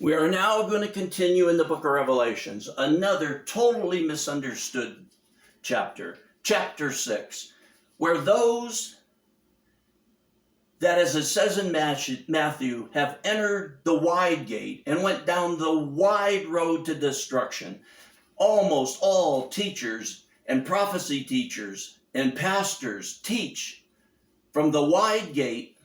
We are now going to continue in the book of Revelations, another totally misunderstood chapter, chapter 6, where those that, as it says in Matthew, have entered the wide gate and went down the wide road to destruction. Almost all teachers and prophecy teachers and pastors teach from the wide gate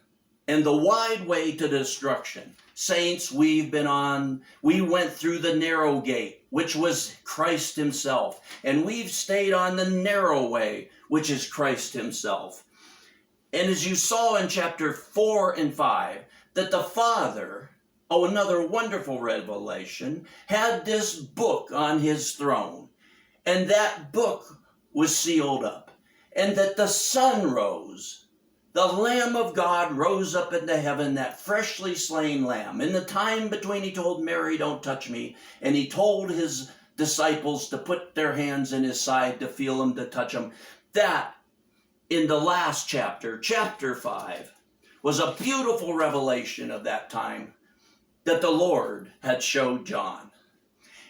and the wide way to destruction. Saints, we went through the narrow gate, which was Christ himself, and we've stayed on the narrow way, which is Christ himself. And as you saw in chapter 4 and 5, that the Father, another wonderful revelation, had this book on his throne, and that book was sealed up, and that the sun rose. The Lamb of God rose up into heaven, that freshly slain lamb. In the time between, he told Mary, don't touch me. And he told his disciples to put their hands in his side to feel him, to touch him. That, in the last chapter, chapter 5, was a beautiful revelation of that time that the Lord had showed John.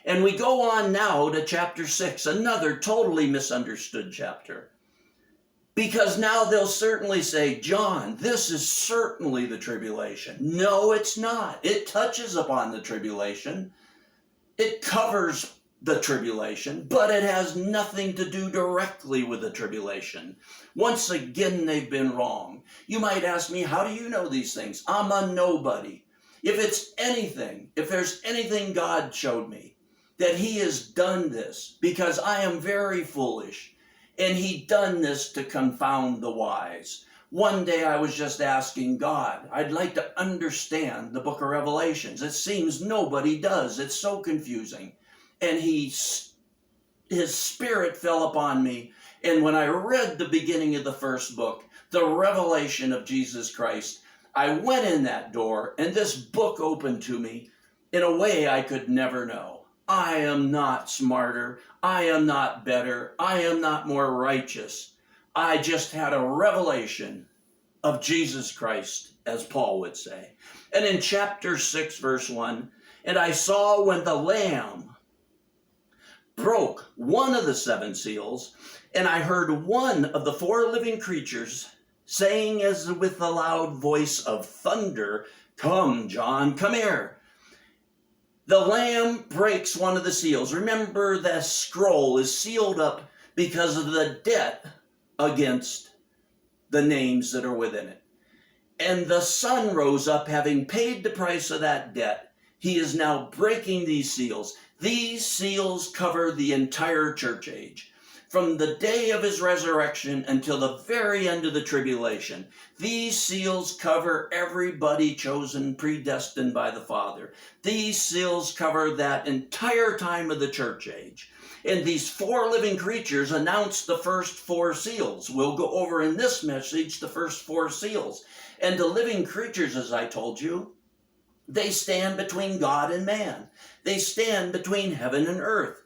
And we go on now to chapter 6, another totally misunderstood chapter. Because now they'll certainly say, John, this is certainly the tribulation. No, it's not. It touches upon the tribulation. It covers the tribulation, but it has nothing to do directly with the tribulation. Once again, they've been wrong. You might ask me, how do you know these things? I'm a nobody. If there's anything God showed me, that he has done this because I am very foolish. And he done this to confound the wise. One day I was just asking God, I'd like to understand the book of Revelations. It seems nobody does. It's so confusing. And his spirit fell upon me. And when I read the beginning of the first book, the revelation of Jesus Christ, I went in that door and this book opened to me in a way I could never know. I am not smarter. I am not better. I am not more righteous. I just had a revelation of Jesus Christ, as Paul would say. And in chapter 6, verse 1, and I saw when the Lamb broke one of the 7 seals, and I heard one of the 4 living creatures saying as with a loud voice of thunder, come, John, come here. The Lamb breaks one of the seals. Remember, the scroll is sealed up because of the debt against the names that are within it. And the sun rose up, having paid the price of that debt. He is now breaking these seals. These seals cover the entire church age. From the day of his resurrection until the very end of the tribulation. These seals cover everybody chosen, predestined by the Father. These seals cover that entire time of the church age. And these 4 living creatures announce the first 4 seals. We'll go over in this message the first 4 seals. And the living creatures, as I told you, they stand between God and man. They stand between heaven and earth.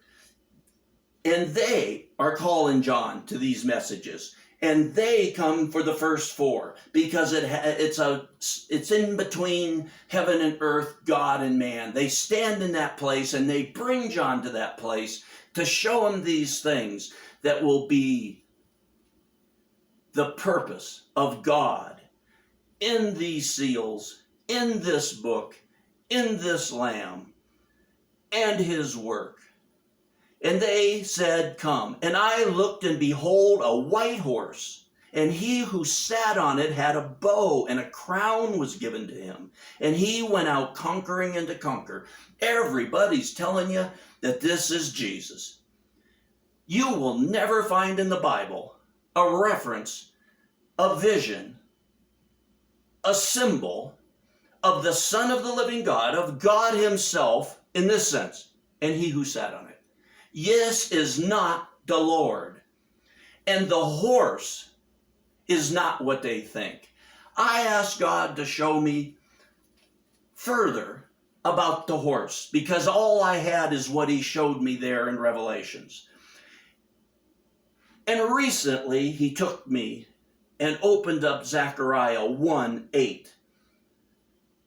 And they are calling John to these messages. And they come for the first 4 because it's in between heaven and earth, God and man. They stand in that place and they bring John to that place to show him these things that will be the purpose of God in these seals, in this book, in this Lamb, and his work. And they said, come. And I looked, and behold, a white horse. And he who sat on it had a bow, and a crown was given to him. And he went out conquering and to conquer. Everybody's telling you that this is Jesus. You will never find in the Bible a reference, a vision, a symbol of the Son of the living God, of God himself, in this sense, and he who sat on it. Yes is not the Lord. And the horse is not what they think. I asked God to show me further about the horse because all I had is what he showed me there in Revelations. And recently he took me and opened up Zechariah 1:8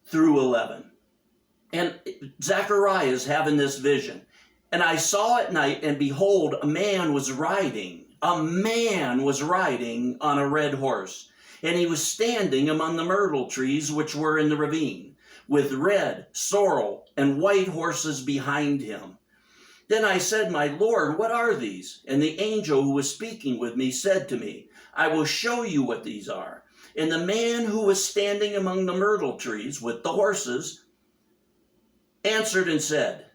through 11. And Zechariah is having this vision. And I saw at night, and behold, a man was riding on a red horse. And he was standing among the myrtle trees which were in the ravine, with red, sorrel, and white horses behind him. Then I said, My Lord, what are these? And the angel who was speaking with me said to me, I will show you what these are. And the man who was standing among the myrtle trees with the horses answered and said,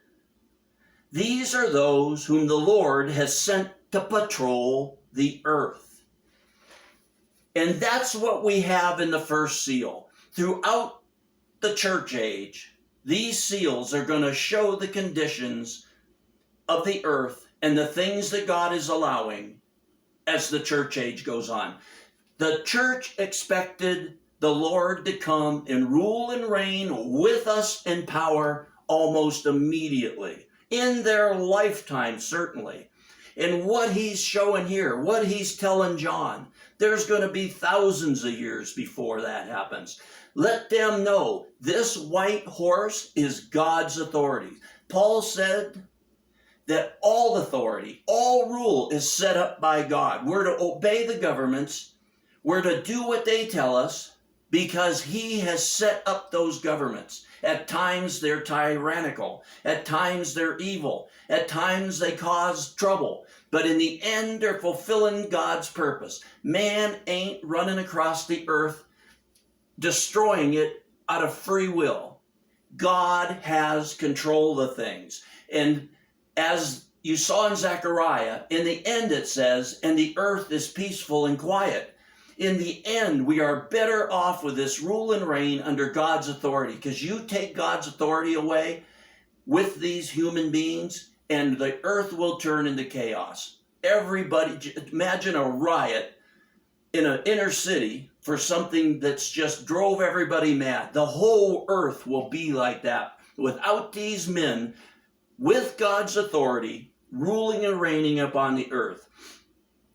These are those whom the Lord has sent to patrol the earth. And that's what we have in the first seal. Throughout the church age, these seals are going to show the conditions of the earth and the things that God is allowing as the church age goes on. The church expected the Lord to come and rule and reign with us in power almost immediately, in their lifetime, certainly. And what he's showing here, what he's telling John, there's going to be thousands of years before that happens. Let them know this white horse is God's authority. Paul said that all authority, all rule is set up by God. We're to obey the governments. We're to do what they tell us because he has set up those governments. At times they're tyrannical. At times they're evil. At times they cause trouble. But in the end, they're fulfilling God's purpose. Man ain't running across the earth, destroying it out of free will. God has control of things. And as you saw in Zechariah, in the end it says, and the earth is peaceful and quiet. In the end, we are better off with this rule and reign under God's authority, because you take God's authority away with these human beings, and the earth will turn into chaos. Everybody, imagine a riot in an inner city for something that's just drove everybody mad. The whole earth will be like that without these men with God's authority ruling and reigning upon the earth.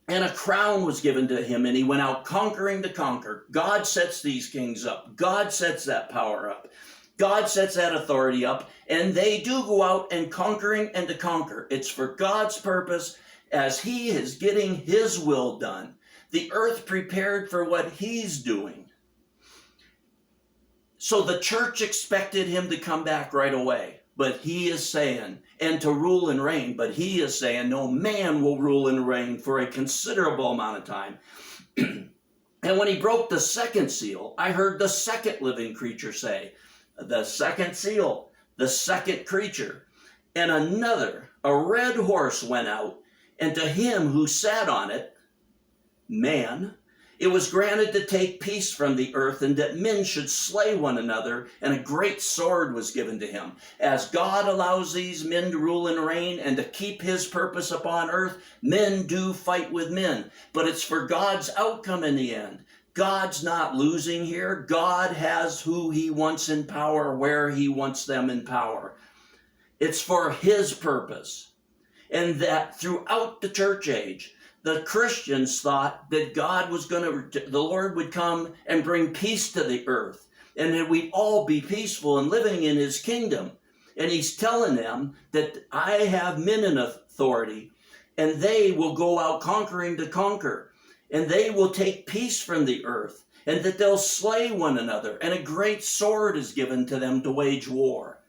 And a crown was given to him, and he went out conquering to conquer. God sets these kings up. God sets that power up. God sets that authority up, and they do go out and conquering and to conquer. It's for God's purpose as he is getting his will done. The earth prepared for what he's doing. So the church expected him to come back right away. But he is saying, and to rule and reign, but he is saying, no, man will rule and reign for a considerable amount of time. And when he broke the second seal, I heard the second living creature say, the second seal, the second creature. And another, a red horse went out, and to him who sat on it, man, it was granted to take peace from the earth, and that men should slay one another, and a great sword was given to him. As God allows these men to rule and reign and to keep his purpose upon earth, men do fight with men. But it's for God's outcome in the end. God's not losing here. God has who he wants in power, where he wants them in power. It's for his purpose. And that throughout the church age, the Christians thought that the Lord would come and bring peace to the earth, and that we'd all be peaceful and living in his kingdom. And he's telling them that I have men in authority, and they will go out conquering to conquer, and they will take peace from the earth, and that they'll slay one another, and a great sword is given to them to wage war.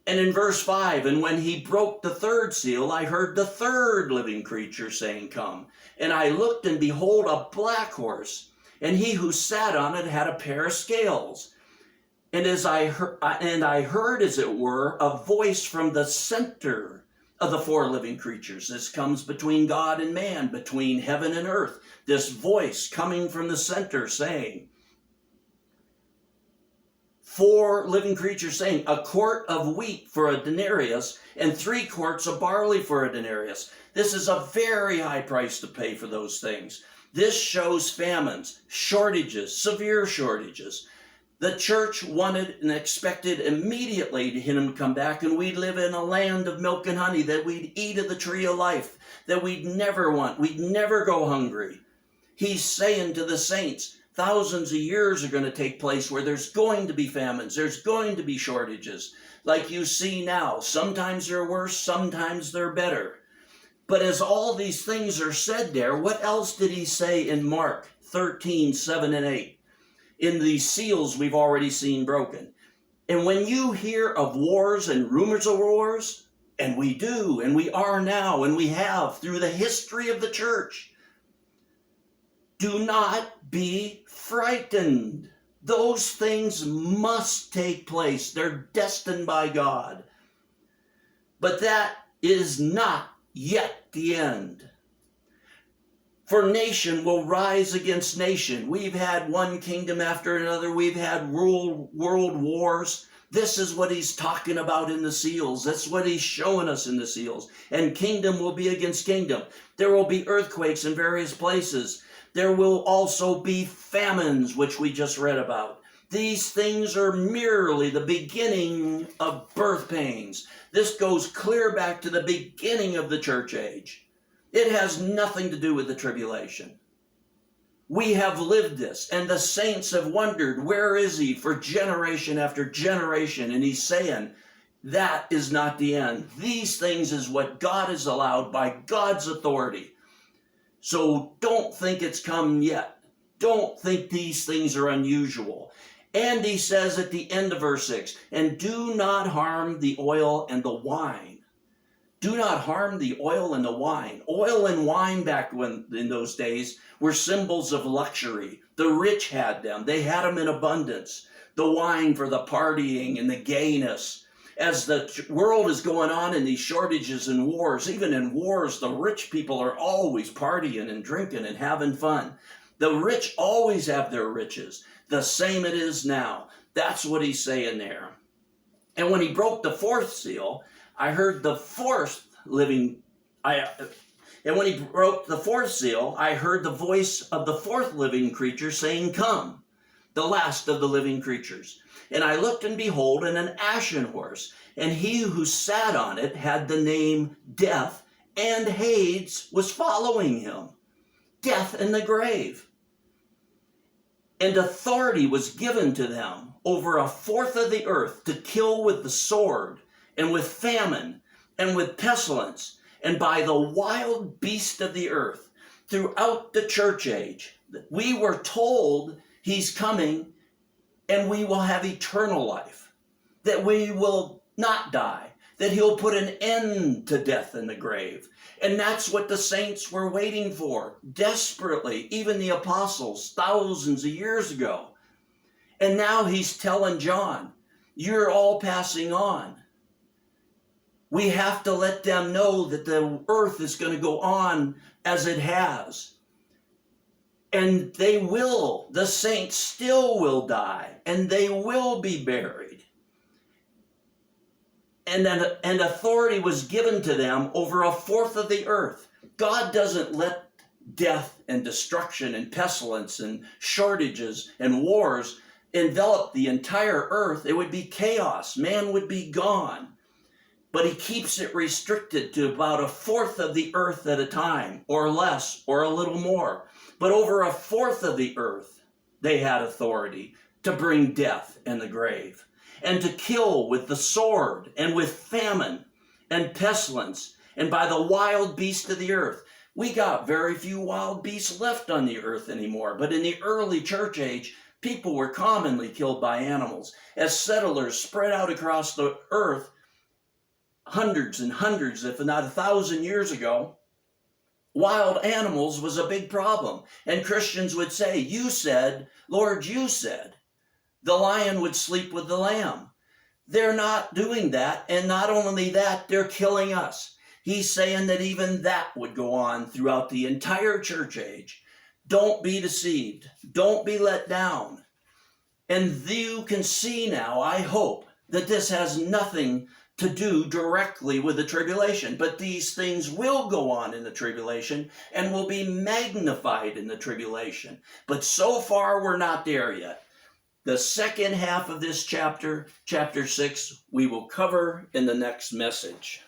And in verse 5, and when he broke the third seal, I heard the third living creature saying, Come. And I looked, and behold, a black horse, and he who sat on it had a pair of scales. And I heard, as it were, a voice from the center of the four living creatures. This comes between God and man, between heaven and earth. This voice coming from the center saying, four living creatures saying, a quart of wheat for a denarius and 3 quarts of barley for a denarius. This is a very high price to pay for those things. This shows famines, shortages, severe shortages. The church wanted and expected immediately to him to come back, and we'd live in a land of milk and honey, that we'd eat of the tree of life, that we'd never want, we'd never go hungry. He's saying to the saints, thousands of years are going to take place where there's going to be famines, there's going to be shortages, like you see now. Sometimes they're worse, sometimes they're better. But as all these things are said there, what else did he say in Mark 13, 7 and 8? In these seals we've already seen broken. And when you hear of wars and rumors of wars, and we do, and we are now, and we have through the history of the church, do not be frightened. Those things must take place. They're destined by God. But that is not yet the end. For nation will rise against nation. We've had one kingdom after another. We've had world wars. This is what he's talking about in the seals. That's what he's showing us in the seals. And kingdom will be against kingdom. There will be earthquakes in various places. There will also be famines, which we just read about. These things are merely the beginning of birth pains. This goes clear back to the beginning of the church age. It has nothing to do with the tribulation. We have lived this, and the saints have wondered, where is he, for generation after generation? And he's saying, that is not the end. These things is what God has allowed by God's authority. So don't think it's come yet. Don't think these things are unusual. And he says at the end of verse 6, and do not harm the oil and the wine. Do not harm the oil and the wine. Oil and wine back in those days were symbols of luxury. The rich had them. They had them in abundance. The wine for the partying and the gayness. As the world is going on in these shortages and wars, even in wars, the rich people are always partying and drinking and having fun. The rich always have their riches. The same it is now. That's what he's saying there. And when he broke the fourth seal, I heard the fourth living, and when he broke the fourth seal, I heard the voice of the fourth living creature saying, come, the last of the living creatures. And I looked, and behold, and an ashen horse, and he who sat on it had the name Death, and Hades was following him. Death and the grave. And authority was given to them over a fourth of the earth to kill with the sword, and with famine, and with pestilence, and by the wild beast of the earth. Throughout the church age, we were told he's coming, and we will have eternal life, that we will not die, that he'll put an end to death in the grave. And that's what the saints were waiting for, desperately, even the apostles, thousands of years ago. And now he's telling John, you're all passing on. We have to let them know that the earth is going to go on as it has. And they will, the saints still will die, and they will be buried. And authority was given to them over a fourth of the earth. God doesn't let death and destruction and pestilence and shortages and wars envelop the entire earth. It would be chaos. Man would be gone. But he keeps it restricted to about a fourth of the earth at a time, or less, or a little more. But over a fourth of the earth, they had authority to bring death and the grave, and to kill with the sword, and with famine, and pestilence, and by the wild beast of the earth. We got very few wild beasts left on the earth anymore, but in the early church age, people were commonly killed by animals. As settlers spread out across the earth, hundreds and hundreds, if not 1,000 years ago, wild animals was a big problem. And Christians would say, you said, Lord, you said, the lion would sleep with the lamb. They're not doing that. And not only that, they're killing us. He's saying that even that would go on throughout the entire church age. Don't be deceived. Don't be let down. And you can see now, I hope, that this has nothing to do directly with the tribulation. But these things will go on in the tribulation and will be magnified in the tribulation. But so far, we're not there yet. The second half of this chapter, chapter 6, we will cover in the next message.